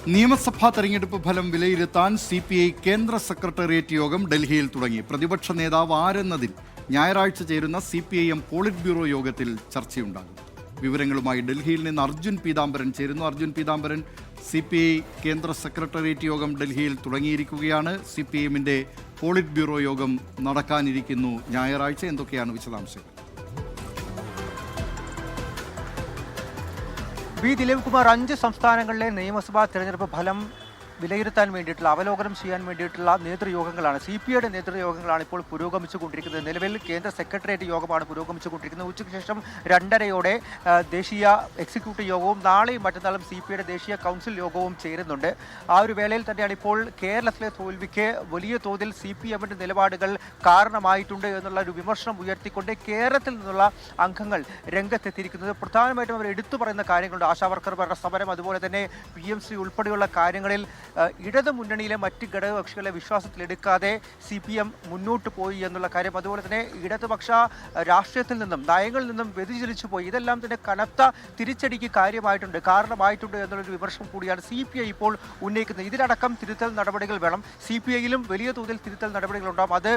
നിയമസഭാ തെരഞ്ഞെടുപ്പ് ഫലം വിലയിരുത്താൻ CPI കേന്ദ്ര സെക്രട്ടേറിയറ്റ് യോഗം ഡൽഹിയിൽ തുടങ്ങി. പ്രതിപക്ഷ നേതാവ് ആരെന്നതിൽ ഞായറാഴ്ച ചേരുന്ന CPIM പോളിറ്റ് ബ്യൂറോ യോഗത്തിൽ ചർച്ചയുണ്ടാകും. വിവരങ്ങളുമായി ഡൽഹിയിൽ നിന്ന് അർജുൻ പീതാംബരൻ ചേരുന്നു. അർജുൻ പീതാംബരൻ, CPI കേന്ദ്ര സെക്രട്ടേറിയറ്റ് യോഗം ഡൽഹിയിൽ തുടങ്ങിയിരിക്കുകയാണ്. CPIMന്റെ പോളിറ്റ് ബ്യൂറോ യോഗം നടക്കാനിരിക്കുന്നു ഞായറാഴ്ച. എന്തൊക്കെയാണ് വിശദാംശങ്ങൾ? ദിലീപ് കുമാർ, 5 സംസ്ഥാനങ്ങളിലെ നിയമസഭാ തെരഞ്ഞെടുപ്പ് ഫലം വിലയിരുത്താൻ വേണ്ടിയിട്ടുള്ള, അവലോകനം ചെയ്യാൻ വേണ്ടിയിട്ടുള്ള നേതൃയോഗങ്ങളാണ്, CPIയുടെ നേതൃയോഗങ്ങളാണ് ഇപ്പോൾ പുരോഗമിച്ചുകൊണ്ടിരിക്കുന്നത്. നിലവിൽ കേന്ദ്ര സെക്രട്ടേറിയറ്റ് യോഗമാണ് പുരോഗമിച്ചുകൊണ്ടിരിക്കുന്നത്. ഉച്ചയ്ക്ക് ശേഷം 2:30 ദേശീയ എക്സിക്യൂട്ടീവ് യോഗവും നാളെയും മറ്റന്നാളും CPIയുടെ ദേശീയ കൗൺസിൽ യോഗവും ചേരുന്നുണ്ട്. ആ ഒരു വേളയിൽ തന്നെയാണ് ഇപ്പോൾ കേരളത്തിലെ തോൽവിക്ക് വലിയ തോതിൽ CPIMന്റെ നിലപാടുകൾ കാരണമായിട്ടുണ്ട് എന്നുള്ള ഒരു വിമർശനം ഉയർത്തിക്കൊണ്ട് കേരളത്തിൽ നിന്നുള്ള അംഗങ്ങൾ രംഗത്തെത്തിയിരിക്കുന്നത്. പ്രധാനമായിട്ടും അവർ എടുത്തു പറയുന്ന കാര്യങ്ങളുണ്ട്. ആശാവർക്കർമാരുടെ സമരം, അതുപോലെ തന്നെ PMC ഉൾപ്പെടെയുള്ള കാര്യങ്ങളിൽ ഇടതു മുന്നണിയിലെ മറ്റ് ഘടകകക്ഷികളെ വിശ്വാസത്തിലെടുക്കാതെ CPM മുന്നോട്ട് പോയി എന്നുള്ള കാര്യം, അതുപോലെ തന്നെ ഇടതുപക്ഷ രാഷ്ട്രീയത്തിൽ നിന്നും നയങ്ങളിൽ നിന്നും വ്യതിചലിച്ചു പോയി, ഇതെല്ലാം തന്നെ കനത്ത തിരിച്ചടിക്ക് കാരണമായിട്ടുണ്ട് എന്നുള്ളൊരു വിമർശനം കൂടിയാണ് CPI ഇപ്പോൾ ഉന്നയിക്കുന്നത്. ഇതിനടക്കം തിരുത്തൽ നടപടികൾ വേണം. CPIയിലും വലിയ തോതിൽ തിരുത്തൽ നടപടികൾ ഉണ്ടാകും. അത്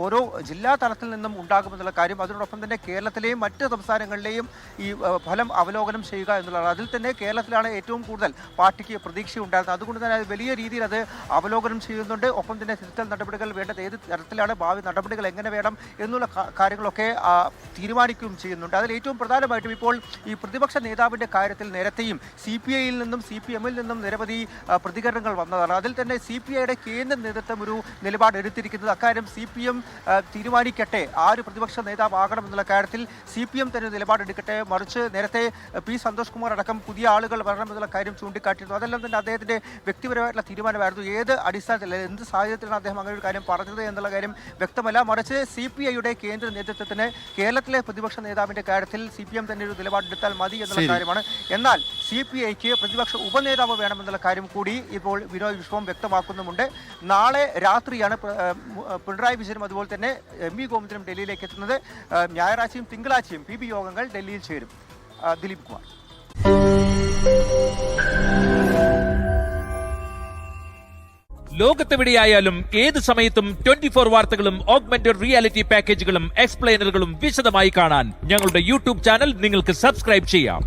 ഓരോ ജില്ലാ തലത്തിൽ നിന്നും ഉണ്ടാകുമെന്നുള്ള കാര്യം, അതിനോടൊപ്പം തന്നെ കേരളത്തിലെയും മറ്റ് സംസ്ഥാനങ്ങളിലെയും ഈ ഫലം അവലോകനം ചെയ്യുക എന്നുള്ളതാണ്. അതിൽ തന്നെ കേരളത്തിലാണ് ഏറ്റവും കൂടുതൽ പാർട്ടിക്ക് പ്രതീക്ഷയുണ്ടായിരുന്നത്. അതുകൊണ്ട് തന്നെ അത് വലിയ രീതിയിൽ അത് അവലോകനം ചെയ്യുന്നുണ്ട്. ഒപ്പം തന്നെ തിരുത്തൽ നടപടികൾ വേണ്ടത് ഏത് തരത്തിലാണ്, ഭാവി നടപടികൾ എങ്ങനെ വേണം എന്നുള്ള കാര്യങ്ങളൊക്കെ തീരുമാനിക്കുകയും ചെയ്യുന്നുണ്ട്. അതിൽ ഏറ്റവും പ്രധാനമായിട്ടും ഇപ്പോൾ ഈ പ്രതിപക്ഷ നേതാവിൻ്റെ കാര്യത്തിൽ നേരത്തെയും CPIയിൽ നിന്നും CPMൽ നിന്നും നിരവധി പ്രതികരണങ്ങൾ വന്നതാണ്. അതിൽ തന്നെ CPIയുടെ കേന്ദ്ര നേതൃത്വം ഒരു നിലപാട് എടുത്തിരിക്കുന്നത്, അക്കാര്യം CPM തീരുമാനിക്കട്ടെ ആര് പ്രതിപക്ഷ നേതാവാകണം എന്നുള്ള കാര്യത്തിൽ CPM തന്നെ നിലപാടെടുക്കട്ടെ, മറിച്ച് നേരത്തെ P. സന്തോഷ് കുമാർ അടക്കം പുതിയ ആളുകൾ വരണം എന്നുള്ള കാര്യം ചൂണ്ടിക്കാട്ടിയിരുന്നു. അതെല്ലാം തന്നെ അദ്ദേഹത്തിൻ്റെ വ്യക്തിപരമായിട്ടുള്ള തീരുമാനമായിരുന്നു. ഏത് അടിസ്ഥാനത്തിൽ, എന്ത് സാഹചര്യത്തിലാണ് അദ്ദേഹം അങ്ങനെ ഒരു കാര്യം പറഞ്ഞത് എന്നുള്ള കാര്യം വ്യക്തമല്ല. മറിച്ച് CPIയുടെ കേന്ദ്ര നേതൃത്വത്തിന് കേരളത്തിലെ പ്രതിപക്ഷ നേതാവിൻ്റെ കാര്യത്തിൽ CPM തന്നെ ഒരു നിലപാടെടുത്താൽ മതി എന്നുള്ള കാര്യമാണ്. എന്നാൽ CPIക്ക് പ്രതിപക്ഷ ഉപനേതാവ് വേണമെന്നുള്ള കാര്യം കൂടി ഇപ്പോൾ വിനോയ് വിശ്വം വ്യക്തമാക്കുന്നുമുണ്ട്. നാളെ രാത്രിയാണ് പിണറായി വിജയനും അതുപോലെ തന്നെ MV ഗോവിന്ദനും ഡൽഹിയിലേക്ക് എത്തുന്നത്. ഞായറാഴ്ചയും തിങ്കളാഴ്ചയും PB യോഗങ്ങൾ ഡൽഹിയിൽ ചേരും. ദിലീപ് കുമാർ. ലോകത്തെവിടെയായാലും ഏത് സമയത്തും 24 വാർത്തകളും ഓഗ്മെന്റഡ് റിയാലിറ്റി പാക്കേജുകളും എക്സ്പ്ലെയിനറുകളും വിശദമായി കാണാൻ ഞങ്ങളുടെ YouTube ചാനൽ നിങ്ങൾക്ക് സബ്സ്ക്രൈബ് ചെയ്യാം.